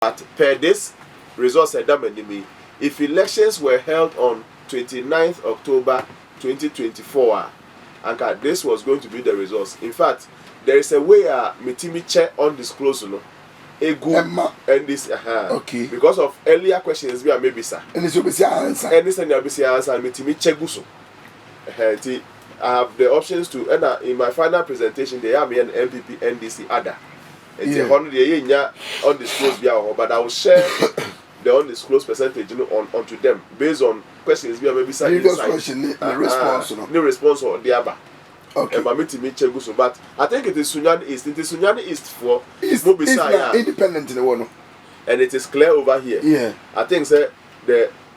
But per this results if elections were held on 29th October 2024, and this was going to be the results. In fact, there is a way Mitimi check undisclosed, and this okay, because of earlier questions we are maybe sir. And this will be answer. And this and answer Mitimi check guso. I have the options to enter in my final presentation. They have me an MPP NDC other. And the undisclosed, but I will share the undisclosed percentage onto them based on questions we are maybe saying. Question, the response, no response or the other. Okay. But I think it is Sunyani East. It is Sunyani East for independent in the one. And it is clear over here. Yeah. I think the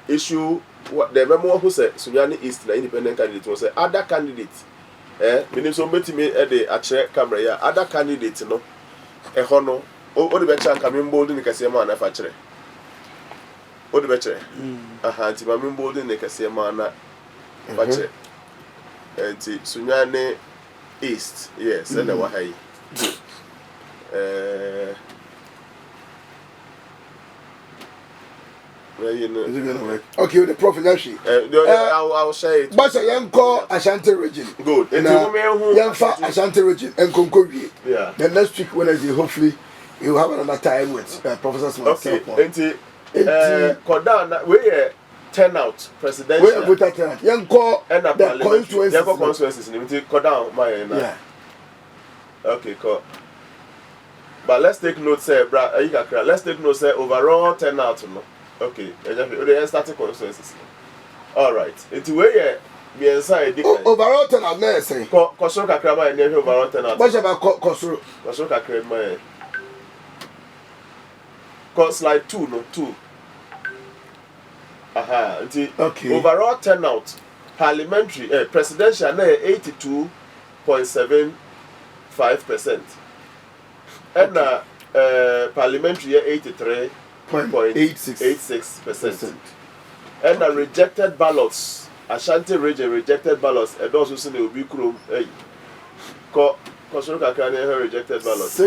issue. The memo who said Sunyani East the independent candidate was other candidates. Meaning so me at the actual camera here. Other candidates, no. Hono. O the better coming bold in the Casema na factory. O the better. Ti mamim bold in the Casema na factory. And Sunyani East, yes, and the Wahai. Okay, with the prophet I'll say it. But I am called Ashanti region. Good. And Ashanti region and Concordia. Yeah. Then next week Wednesday, hopefully you have another time with Professor Smith. Okay. Kodan, we turnout presidential. We put that turnout. Young call the constituency. Young constituencies. Kodan, my yeah. Okay, cool. But let's take note, say, let's take note, say, overall turnout, no. Okay, they started constituencies. All right. It's where we inside different. Overall turnout, no, say. Kosoro kakrama and never overall turnout. What's about Kosoro? Kosoro kakrama. Cause slide 2, no 2. Okay. Overall turnout, parliamentary, presidential, 82.75%. And parliamentary 83.86%. And rejected ballots, Ashanti region rejected ballots, and also seen the Ubikrum. Kosoro Kakrane rejected ballots.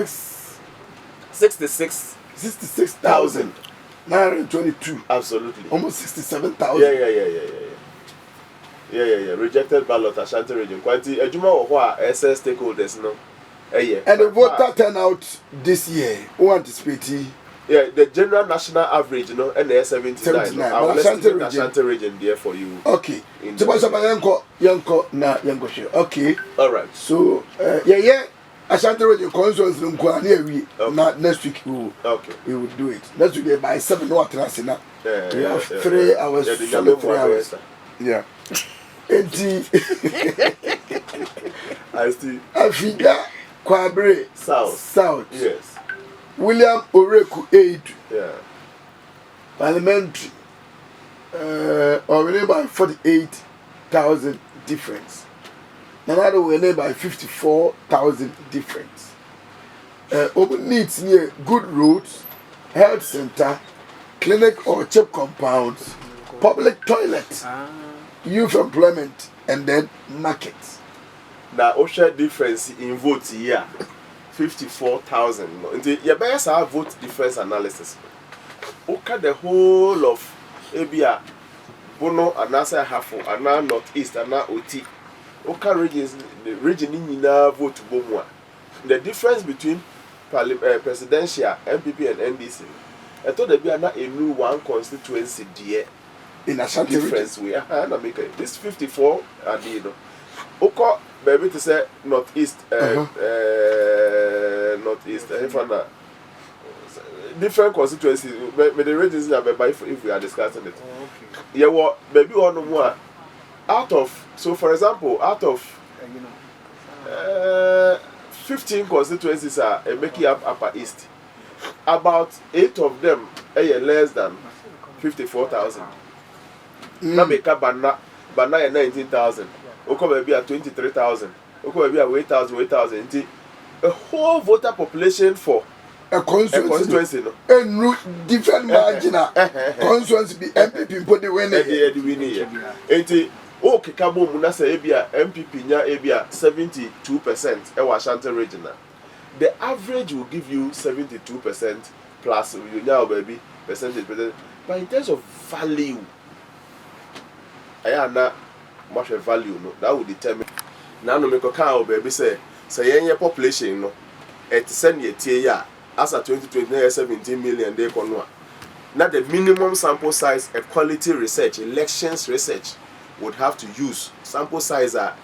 66,922. Absolutely. Almost 67,000. Yeah. Rejected ballot Ashanti region. Quantity. Ejuma or SS stakeholders no. And the voter turnout this year, who anticipating? Yeah, the general national average, and the 79. I will estimate Ashanti region there for you. Okay. So, okay. All right. So, Ashanti region constituency not next week. We will do it. Next week by 7 no atrasi na. We have 3 hours. 3 hours. Yeah. I see. Afida Kwabre South. Yes. William Oreku 8. Yeah. Parliamentary. Already by 48,000 difference. Another way by 54,000 difference. Open needs near good roads, health center, clinic or chip compounds, public toilets, youth employment, and then markets. Now, OSHA difference in votes here, 54,000. You better have vote difference analysis. Okay, the whole of Abia, Bono, and Nasa Hafo, and now Northeast, and now OT. Okay, regions, the region in vote Bomwa. The difference between presidential, MPP, and NDC. I thought there be a new one constituency there. In Ashanti difference we are make this 54 are the okay maybe to say northeast northeast different constituencies but the regions are by if we are discussing it. Yeah, what maybe one more out of, so for example, out of 15 constituencies are making up Upper East, about 8 of them are less than 54,000. Nabeka Bana 19,000. Oko maybe at 23,000. Oko maybe at 8,000. A whole voter population for a constituency. No? And different marginal constituency be MPP put the winner. Okay, Kabo Munasa Abia MPP nya Abia 72% Ashanti region. The average will give you 72% plus you know baby percentage, but in terms of value, I am not much of value. No, that would determine. Now no make a count baby say your population no. At send year as a 2020 17 million they can. Now the minimum sample size of quality research, elections research, would have to use sample size a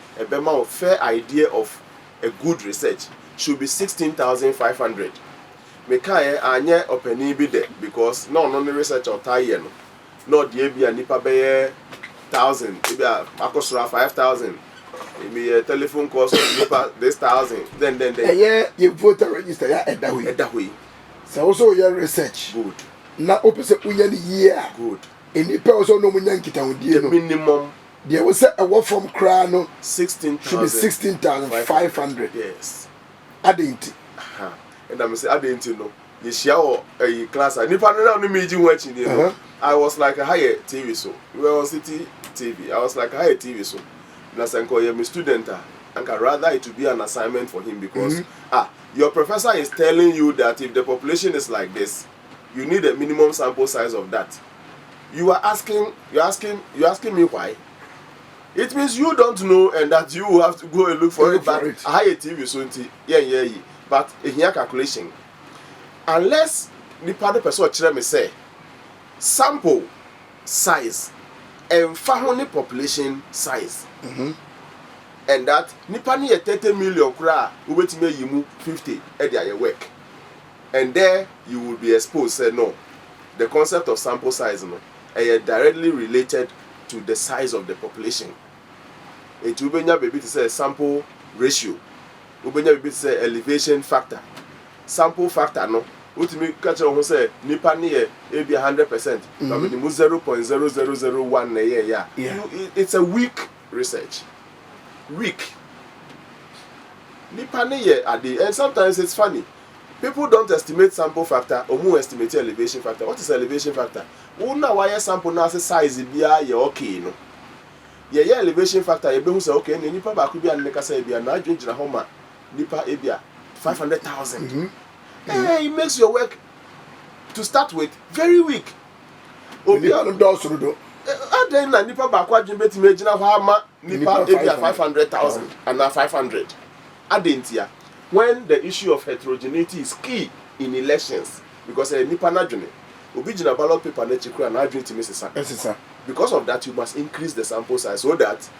fair idea of a good research should be 16,500. Mekaye anye openi bi de because no research or tie no the be a nipa be 1,000, maybe akosura 5,000. Maybe a telephone cost nipa this 1,000. Then yeah, you voter register ya that way. So also your research. Good. Na opese unya ni year. Good. Enipa also no munya nkita wodie no. Minimum. There was a work from Krano 16,000. Should be 16,500. Yes. Adenti. And I'm say adenti no. You share a class. Nipa no meji watching you. I was like a higher TV so. We were on City TV. I was like a higher TV so. Nasenko you're my student and rather it to be an assignment for him because your professor is telling you that if the population is like this, you need a minimum sample size of that. You're asking me why? It means you don't know and that you have to go and look for it. But a higher TV so yeah. But in your calculation, unless the part of person me say sample size and family population size. And that nipa ni 30 million kura ubetime yimu 50 e dia work. And there you will be exposed say no. The concept of sample size no directly related to the size of the population. It ubenya baby to say sample ratio. Ubenya baby to say elevation factor. Sample factor no ultimate catch on say nipa ni e be 100%. But with 0.0001 yeah. It's a weak research. Weak. Nipa ni ye ade and sometimes it's funny. People don't estimate sample factor or who estimate elevation factor. What is elevation factor? Una why sample na size bia ye okay no. Ye elevation factor ye be hu say okay ni nipa ba ku bia ne ka say bia na adwinjina ho ma nipa e bia 500,000. Hey, it makes your work to start with very weak. Obi anu do so do. Then na nipa ba kwa dwin betime gina ho ama nipa e bia 500,000 and na 500. Adentia. When the issue of heterogeneity is key in elections, because nipa na dwene obi gina ballot paper na chikura na adwin timi sesa. Because of that, you must increase the sample size so that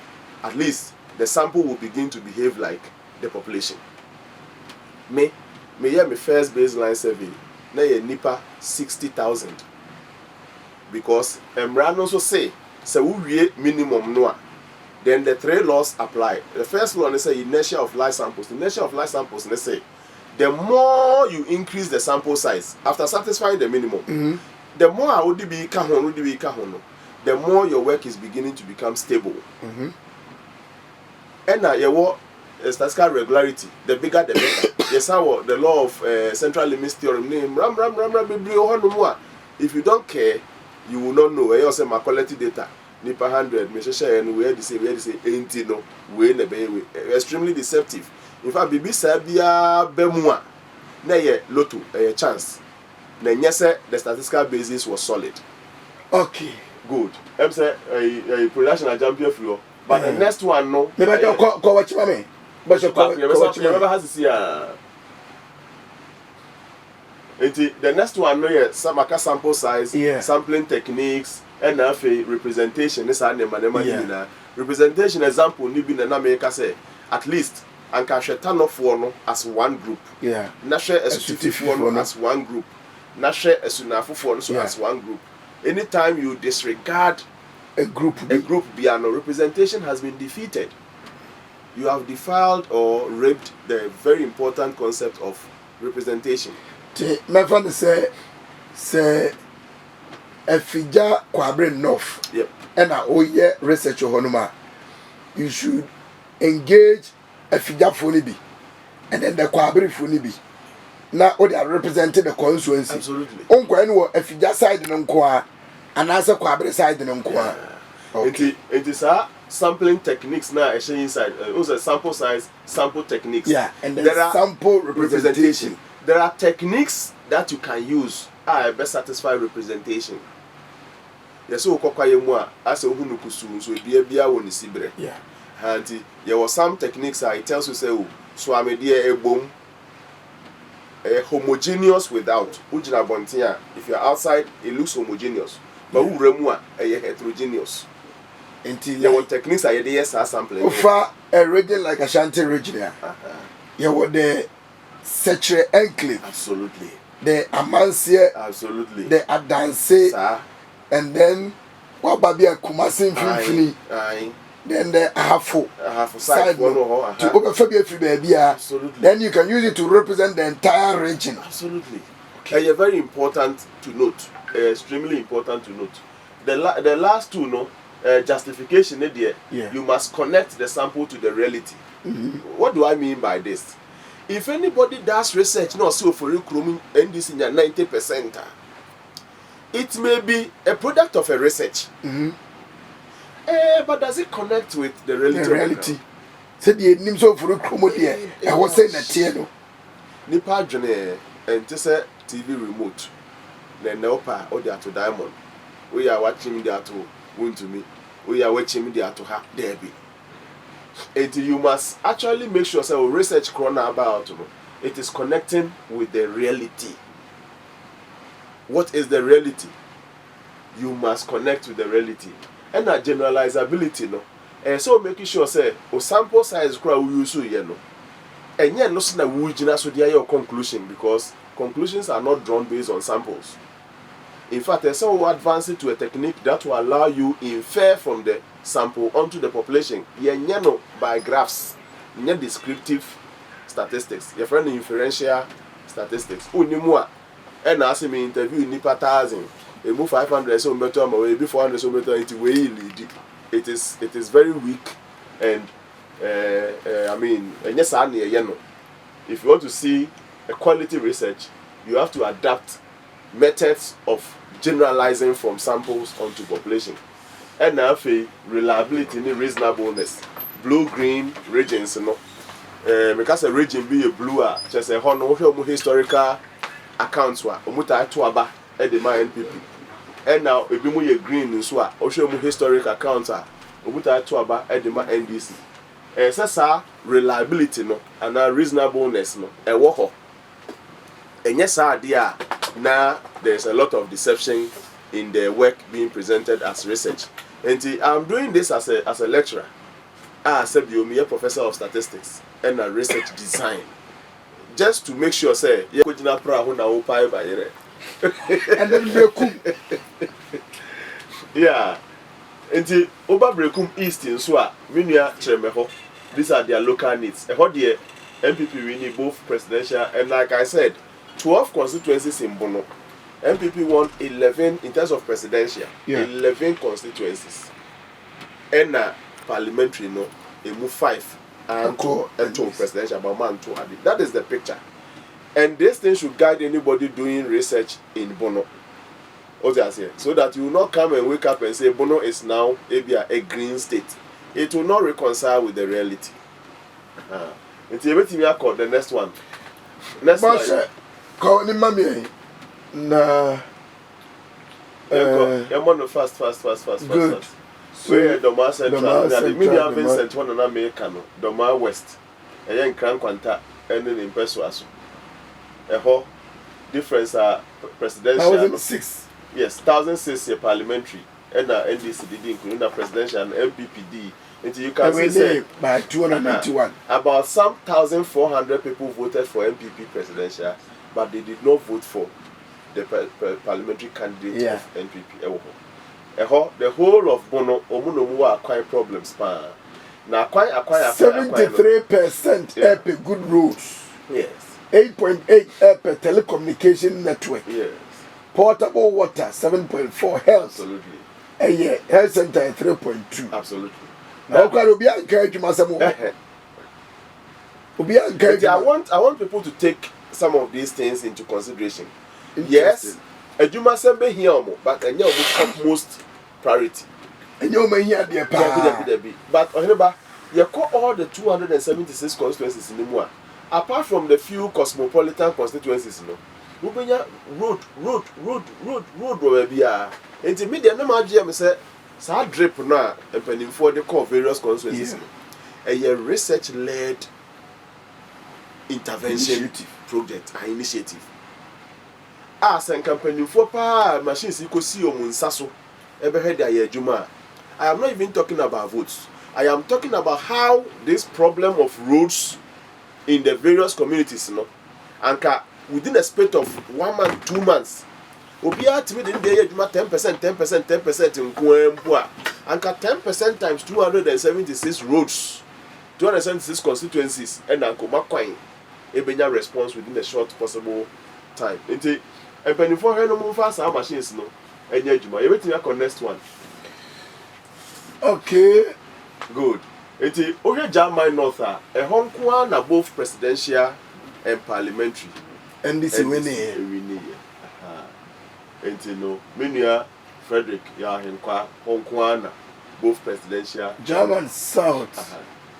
at least the sample will begin to behave like the population. Me hear my first baseline survey na ye nipa 60,000 because Emran also say we minimum no. Then the 3 laws apply. The first law is say inertia of live samples. The inertia of live samples they say the more you increase the sample size after satisfying the minimum, the more I would be kahon, the more your work is beginning to become stable. And now statistical regularity, the bigger the better. Yes, how the law of central limits theorem name ram. If you don't care, you will not know. I also my quality data. Nipa 100, me share and we say 80 no, we na be extremely deceptive. In fact, bibi sabia bemua na ye loto a chance. Na nyese the statistical basis was solid. Okay, good. I'm say a production a champion floor. But the next one no. Me ba ko watch me. But you never has to see the next one no ye sample size, sampling techniques. And representation is representation example ni bi na make say at least and can turn off one as one group. Na share a one as one group. Na share a sunafo so as one group. Anytime you disregard a group biano representation has been defeated. You have defiled or raped the very important concept of representation. My friend say Efija kwabre enough. And oye research honoma. You should engage Efija fonibi. And then the kwabre fonibi. Now they are representing the constituency. Absolutely. Onko eno Efija side no nkoa and answer kwabre side no nkoa. Okay. It is a sampling techniques now inside. Also sample size, sample techniques. And then there are sample representation. There are techniques that you can use best satisfy representation. Yes, so kokwa as a hunu kusu so bia woni sibre. Yeah. And there was some techniques it tells you say so amedia ebom homogeneous without ujina bontia. If you're outside it looks homogeneous. But uremu heterogeneous. Until there were techniques I did sampling. Over a region like Ashanti region. You were the Setre Enclave. Absolutely. The Amansia. Absolutely. The Adanse. And then what Babia Kumasin Fini. Then the Ahafo side to over baby. Absolutely. Then you can use it to represent the entire region. Absolutely. Okay. Very important to note. Extremely important to note. The last two, no. Justification, you must connect the sample to the reality. What do I mean by this? If anybody does research, no, so for recruitment, and this in your 90%, it may be a product of a research. But does it connect with the reality? The reality. Said the name so for recruitment, I was saying that here. Nipa Jane and Tessa TV remote. Then Neopa or the to Diamond. We are watching the to wound to me. We are watching the to her Debbie. And you must actually make sure so research corner about it is connecting with the reality. What is the reality? You must connect with the reality. And that generalizability, no. And so making sure say o sample size crowd we use no. And yet no say we so your conclusion because conclusions are not drawn based on samples. In fact, there's some advance it to a technique that will allow you infer from the sample onto the population. No by graphs, no descriptive statistics. Your friend inferential statistics. Unimua, and as me interview nipa 1,000, you move 500 so better, maybe 400 so better. It is very weak, and I mean, yes, if you want to see a quality research, you have to adapt methods of generalizing from samples onto population. And now reliability and reasonableness. Blue-green regions, because a region be a blue, just a historical accounts were to aba at the NPP. And now a be green in Swa, or show historic accounts are to aba at the NDC. And so reliability and reasonableness a walk. And yes, dear. Now there's a lot of deception in the work being presented as research. And I'm doing this as a lecturer. I said I'm a professor of statistics and a research design. Just to make sure say and then Brekum. Yeah. And the Oba Brekum East in Swa, Minia Tremeho. These are their local needs. A hot year MPP we need both presidential and like I said 12 constituencies in Bono. MPP won 11 in terms of presidential. 11 constituencies. And parliamentary, it move 5. And to presidential, but man to add it. That is the picture. And this thing should guide anybody doing research in Bono. So that you will not come and wake up and say Bono is now a green state. It will not reconcile with the reality. It's the next one. Next slide. Call him mommy. Nah. I'm on the fast. Good. So Doma Central. The media Vincent one and American. Doma West. A young Cran Quanta ending in Persuasion. A whole difference presidential. 1,006. Yes, 1,006 parliamentary. And NDC did include the presidential and MPPD. Until you can say by 291. About some 1,400 people voted for MPP presidential. But they did not vote for the parliamentary candidate of NPP. The whole of Bono, Omunomu are quite problems. Now, quite 73% per good roads. Yes. 8.8 per telecommunication network. Yes. Portable water, 7.4 health. Absolutely. And health center, 3.2. Absolutely. Now, be encouraged, Masamu. I want people to take some of these things into consideration. Yes, a Juma Sembe here, but a new most priority. And you may hear the but remember, you call all the 276 constituencies in the Mua. Apart from the few cosmopolitan constituencies, wobenya road wɔ bia enti media no ma gye me sɛ saa drip no a mpanimfoɔ de call various constituencies a research led intervention project and initiative sɛ mpanimfoɔ paa machines ikosi omu nsa so ɛbɛhwɛ de ayɛ adwuma I am not even talking about votes. I am talking about how this problem of roads in the various communities, and within a space of 1 month, 2 months, Obia to me the 10% in Kuembua, and 10% times 276 roads, 276 constituencies, and Uncle Makwine, a response within a short possible time. And penny for her no move fast, our machines, and yet everything I next one. Okay. Good. Eti ohe German North a hon kwa na both presidential and parliamentary. And this winning. Enti no menua Frederick ya henkwa hon kwa na both presidential German South.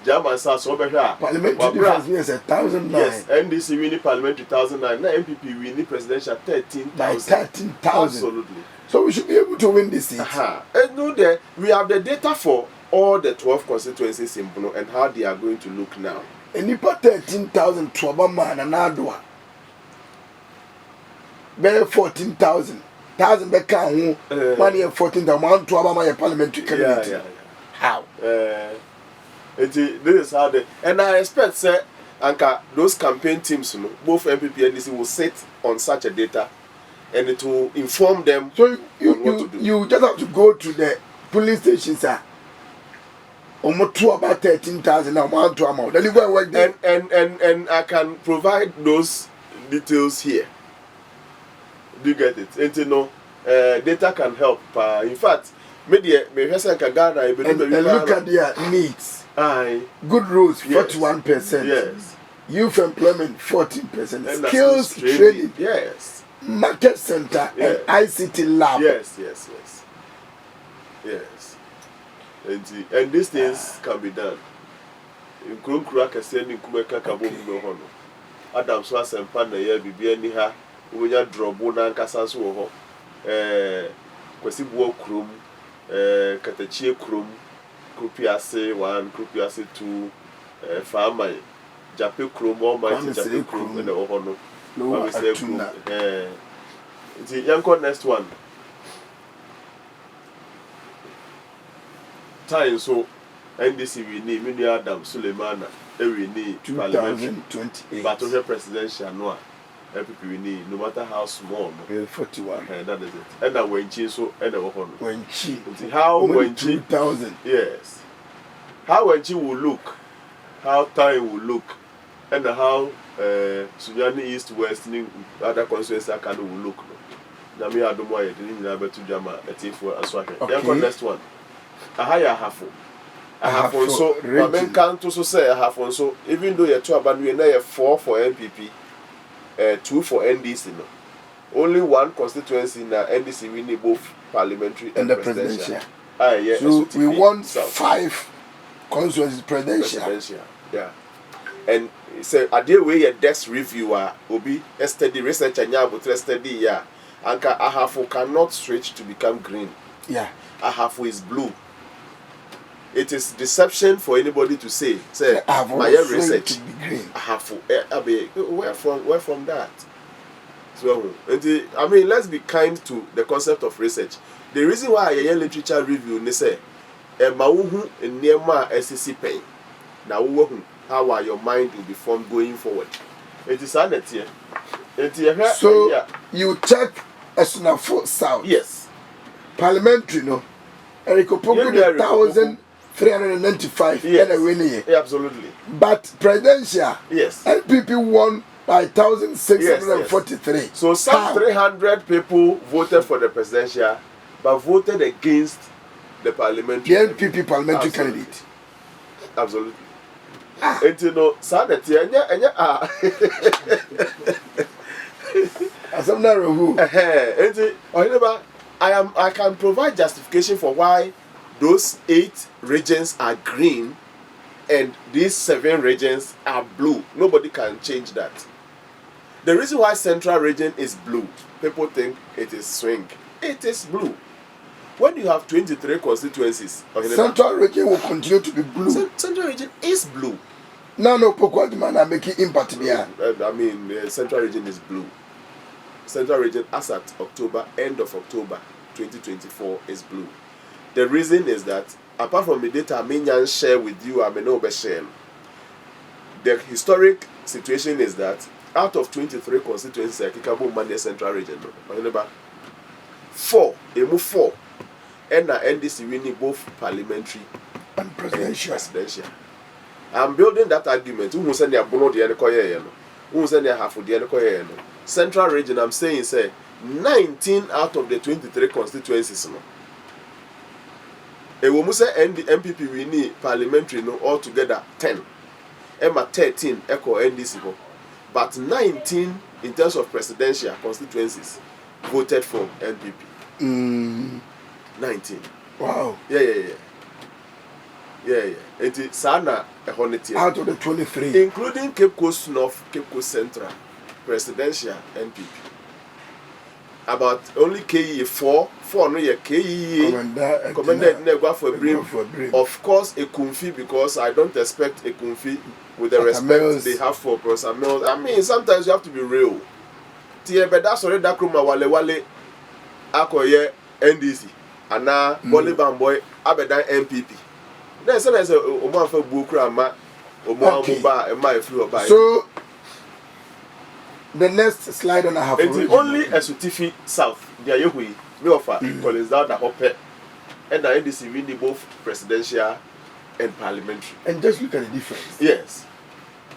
German South so behwa parliamentary difference means 1,009. Yes, NDC winning parliamentary 1,009. Na MPP winning presidential 13,000. 13,000. Absolutely. So we should be able to win this seat. And no, there we have the data for all the 12 constituencies in Bono and how they are going to look now. And you put 13,000 to a man and Adwa. Better 14,000. 1,000 back home. Money and 14,000 to a parliamentary candidate. Yeah. How? This is how they. And I expect, sir, Anka, those campaign teams, both MPP and DC will sit on such a data and it will inform them. So you just have to go to the police station, sir. Almost about 13,000 amount to amount. Then you go and work there. And I can provide those details here. Do you get it? And you know, data can help. In fact, media may have and look at their needs. Aye. Good roads, 41%. Yes. Youth employment, 14%. Skills training. Yes. Market center and ICT lab. Yes. And these things can be done. In Krunkura Kasen in Kumeka Kabum no Hono. Adam Swas and Pana Yer Bibi Niha, Uya Drobuna and Casanso, Quasibu Krum, Katachie Krum, Krupiase 1, Krupiase 2, Farmer, Japi Krum, Almighty Japi Krum, and the Ohono. No, say Krum. It's a young next one. Time so NDC we need Mini Adam Suleimana we need 2028 but over presidential no MPP we need no matter how small 41 that is it and that when chi so and when chi how when 2000 yes how when chi will look how time will look and how Sunyani East West ni other constituencies can will look na me adomo aye de ni na betu jama etifo aswahwe yanko next one ahaya ahafo so men can to so say ahafo so even though you two abanu na 4 for MPP 2 for NDC no only one constituency na NDC we need both parliamentary and the presidential. Yeah, so we want 5 constituencies presidential. Yeah. And say a day way a desk reviewer obi a steady research and ya but steady yeah anka ahafo cannot switch to become green. Yeah. Ahafo is blue. It is deception for anybody to say my research ahafo where from that. So I mean let's be kind to the concept of research. The reason why a literature review they say mawuhu niema SCC pen na wo how your mind will be formed going forward. It is an here. So you check Ashanti South. Yes. Parliamentary no. Erikopoku 1,395 yes. And a winning. Absolutely. But presidential. Yes. NPP won by 1,643. Yes. So some 300 people voted for the presidential, but voted against the parliamentary. The NPP parliamentary candidate. Absolutely. And you know, sanity and I can provide justification for why those 8 regions are green and these 7 regions are blue. Nobody can change that. The reason why Central Region is blue, people think it is swing. It is blue. When you have 23 constituencies, Central Region will continue to be blue. Central Region is blue. No, Pokwadman are making impact here. Central Region is blue. Central Region, as at October, end of October 2024, is blue. The reason is that, apart from the data I may share with you, I may not share. The historic situation is that out of 23 constituencies, I can manage Central Region. Four, and the NDC winning both parliamentary and presidential. I'm building that argument. Who send their bono the other who send their half of the other Central Region, I'm saying, say 19 out of the 23 constituencies. And when we say MPP, we need parliamentary altogether 10. Emma 13 echo NDC. But 19 in terms of presidential constituencies voted for MPP. 19. Wow. Yeah. It is Sana out of the 23, including Cape Coast North, Cape Coast Central, presidential NPP. About only KE 4 no ye KE commander never for brim. Of course a Kumfi, because I don't expect a Kumfi with the respect they have for Professor Mills. I mean, sometimes you have to be real. Tie beda sore da kroma wale akoye NDC ana Bolly Bamboy abeda MPP. Then say there's a omo afa buokura ama omo amuba e ma efiri oba. So the next slide on I have only Asutifi South dia yehui me offer Collins down the hope and the NDC win both presidential and parliamentary. And just look at the difference. Yes.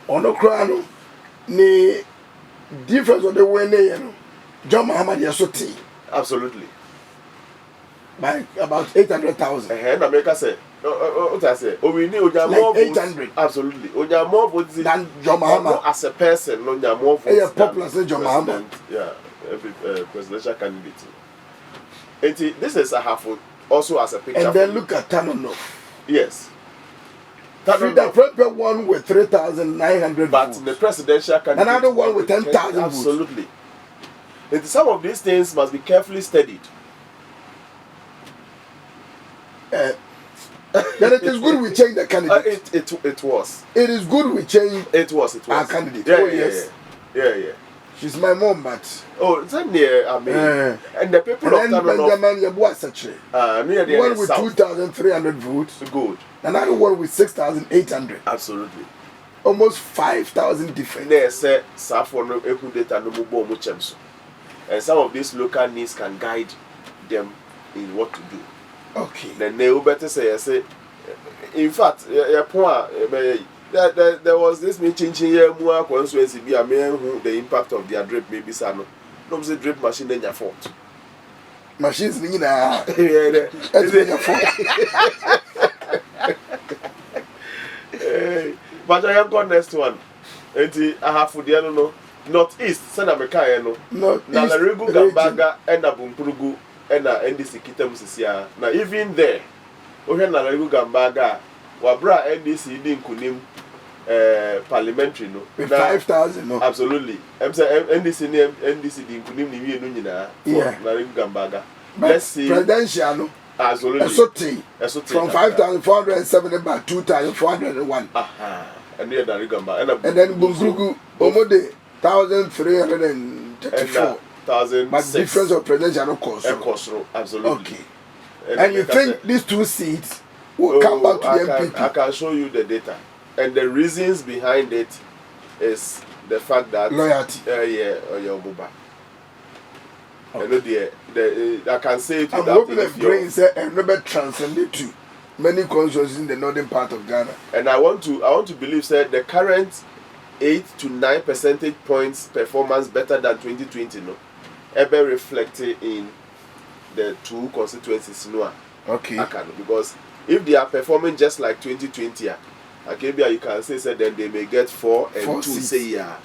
Onokrano ni difference of the way John Muhammad Yasoti. Absolutely. By about 800,000. And America said, what I say, we need more 800. Absolutely. More votes than John Muhammad as a person. More votes. A popular than John Muhammad. Yeah, presidential candidate. And this is a half also as a picture. And then look at Turnout. Yes. The premier one with 3,900 but votes. The presidential candidate. Another one with 10,000 votes. Absolutely. And some of these things must be carefully studied. Then it is good we change the candidate. It was. It is good we change. It was. Our candidate. Yeah. She's my mom, but it's near. I mean, and the people of Benjamin Turnout. One with 2,300 votes. Good. Another one with 6,800. Absolutely. Almost 5,000 different. There's a Sarpong data no more much. And some of these local needs can guide them in what to do. Okay. Then they will better say, in fact, there was this meeting here, more constituency be a man who the impact of their drip maybe sano. No, say drip machine in your fault. Machines in your fault. But I have got next one. And I have for the no Northeast, San America, no. Na la Regu Gambaga and Abumpurugu. And NDC kita musisia na even there ohwe na Regu Gambaga wabra NDC din kunim parliamentary no with 5,000 no absolutely NDC din kunim ni wie no nyina na Regu Gambaga. Let's see presidential no absolutely from 5,470 by 2,401 and near Regu Gambaga and then Bumburugu omode 1,334. But difference of presidential no cost. Absolutely. Okay. And you think these two seats will come back to the MPP? I can show you the data. And the reasons behind it is the fact that loyalty. Your mobile. Okay. I can say it. I'm hoping the brain say and never transcended to many constituencies in the northern part of Ghana. And I want to believe that the current 8 to 9 percentage points performance better than 2020 no ever reflected in the two constituencies no. Okay. Because if they are performing just like 2020 okay, you can say then they may get 4 and 2 seats. Say yeah.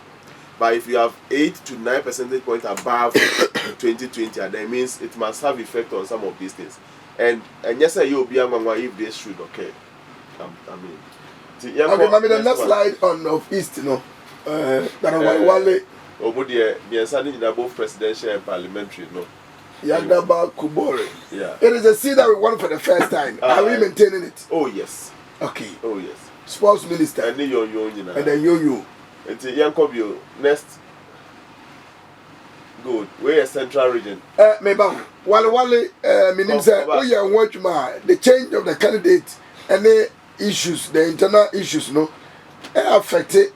But if you have 8 to 9 percentage points above 2020, that means it must have effect on some of these things. And yes, you'll be if this should okay. I mean, okay, maybe the next slide on Northeast, you know, that Wale Omudia, Biansani in both presidential and parliamentary, no. Yandaba Kubore. Yeah. It is a seat that we won for the first time. Are we maintaining it? Oh, yes. Okay. Oh, yes. Sports minister. And then yo. And then yo. Until Yankobio, next. Good. We're a central region. Maybe Wale, meaning say, oh yeah, watch the change of the candidate and the issues, the internal issues, no, affect it.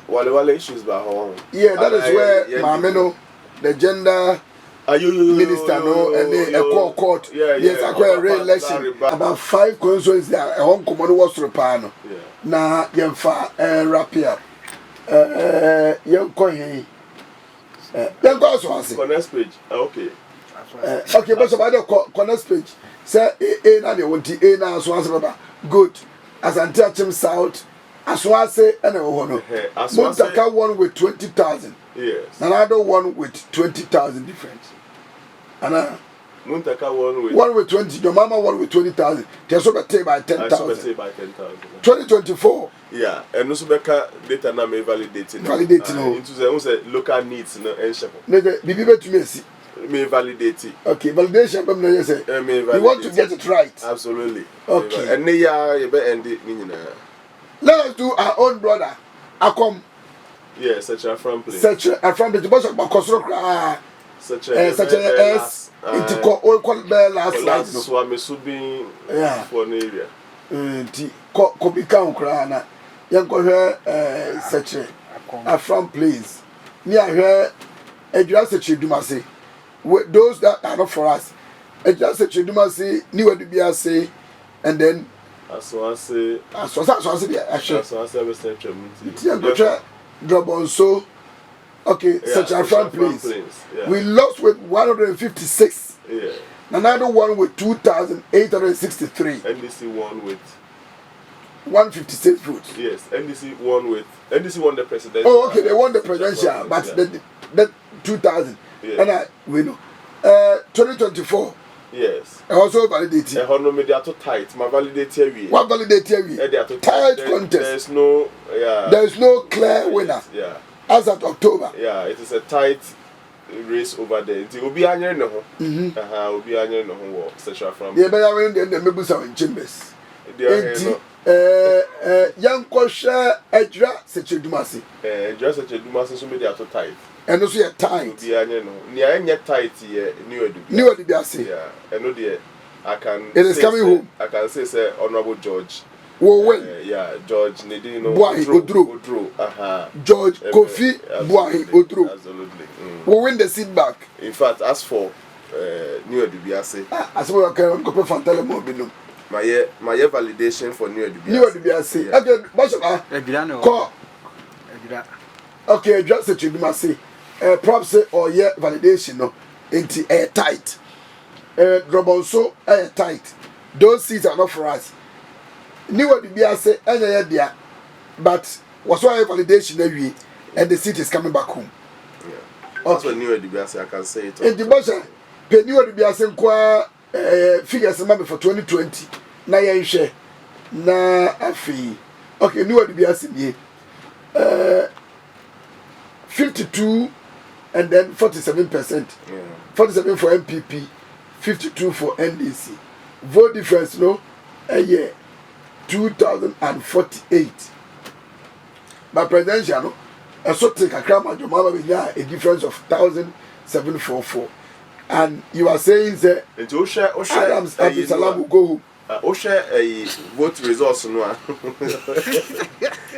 Wale issues by home. Yeah, that is where Mameno, the gender minister, no, and the court. Yes, I quite a re-election. About 5 constituencies there. A home command was Repano. Na Yemfa Rapia. Young Coy. Then go so answer. Connect page. Okay. Okay, but about the connect page. Say A na the want A na so answer baba. Good. Ashanti Achim South. Aswase and a one. Muntaka one with 20,000. Yes. Another one with 20,000 difference. And Muntaka one with 20. Your mama one with 20,000. They so better by 10,000. 2024. Yeah, and also Beka data na me validating. Into the local needs no ensure. Bibi to me Me validate it. Okay, validation but no say. You want to get it right. Absolutely. Okay. And you be end it let us do our own brother. Akom. Yeah, such a from place. Such a from the boss of Bakosro. Such a S. Into call last so I'm subing for an area. Could become crana. Young such a from place. Near her, a just a chidumasi. With those that are not for us, a just a chidumasi, new to be a say, and then as I say, drop on so. Okay, such a front place. Yeah. We lost with 156. Yeah. Another one with 2,863. NDC one with 156 votes. Yes, NDC won the presidential. Oh, okay, they won the presidential, but the 2,000. Yeah. And we know. 2024. Yes. Also validated. They are too tight. My validated. What validated? They are too tight contest. There is no clear winner. Yeah. As at October. Yeah, it is a tight race over there. It will be annual no. Will be annual no. Sexual from. Yeah, but I went in the Mebusa in Chambers. Young Kosha Edra Sechedumasi. Just Sechedumasi, so they are too tight. And also a tight. Be annual no. Near tight here, new Dibiasi. Yeah, and no dear. I can. It is coming home. I can say, Honorable George. Yeah, George Nedino Odro. George Kofi Boahi Odro. Absolutely. We'll win the seat back. In fact, as for New Dubiase, as well, I can go for Fantalemobino. My validation for New Dubiase. New Dubiase. Okay, Bashaba. Call. Okay, just that you do say. Props or yeah, validation no. Into air tight. Drop also air tight. Those seats are not for us. New Dubiase, and but was why validation every and the seat is coming back home. Yeah. Also, New Dubiase, I can say it. And the boss, pay New Dubiase figures for 2020. Na yen share. Na afi. Okay, New Dubiase 52 and then 47%. 47 for MPP, 52 for NDC. Vote difference no a year 2048. But presidential no a so take a crime at your mama with a difference of 1,744. And you are saying that Adams Abdulsalam will go home. A vote results no.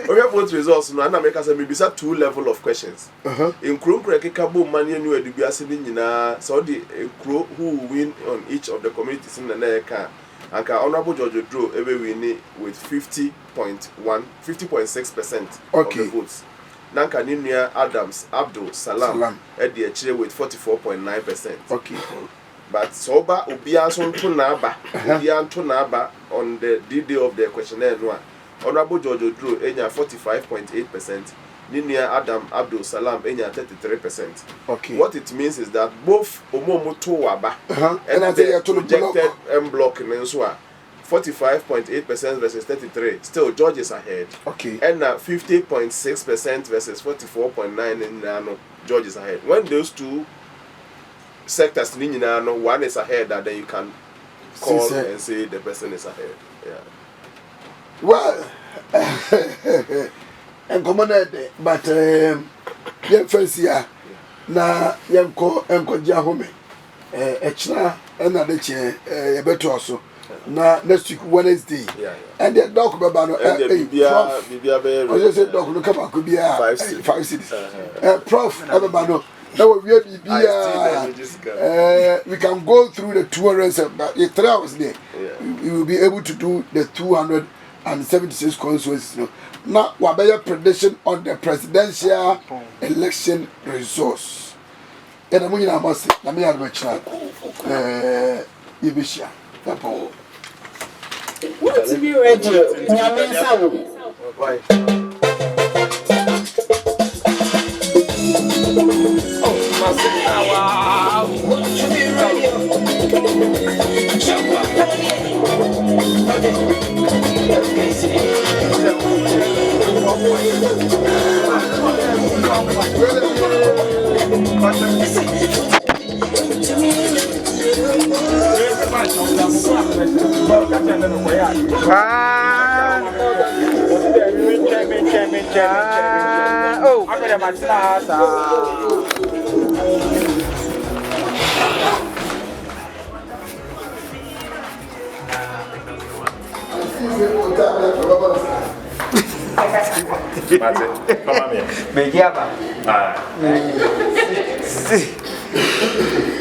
Vote results no. And make us maybe 2 level of questions. In Krumpre Kabo Mania New Dubiasi Nina, so the crew who win on each of the communities in the Neka. And Honorable George Drew every winning with 50.6% of the votes. Nanka Ninia Adams Abdul Salam at the Chile with 44.9%. Okay. But Soba Obiason Tunaba, Obian Tunaba on the day of the questionnaire. Honorable George Drew, Enya 45.8%. Ninia Adam Abdul Salam, Enya 33%. Okay. What it means is that both Omomoto Waba and the projected M block in Ensua 45.8% versus 33. Still, George is ahead. Okay. And 50.6% versus 44.9 in Nano, George is ahead. When those two sectors in Nano, one is ahead, then you can call and say the person is ahead. Yeah. Well, and common, but yeah, first year na yanko jahome extra another chair better also na next week Wednesday and the dog baba no bibia say dog no come could be 5 cities prof baba no now we can go through the 200 but 3 hours there we will be able to do the 276 constituencies. Now, what about your prediction on the presidential election results? And I'm going to say, let me have a chat. Ibisha. What's be ready? Why? Oh, wow. What's be ready? Oh, I'm going to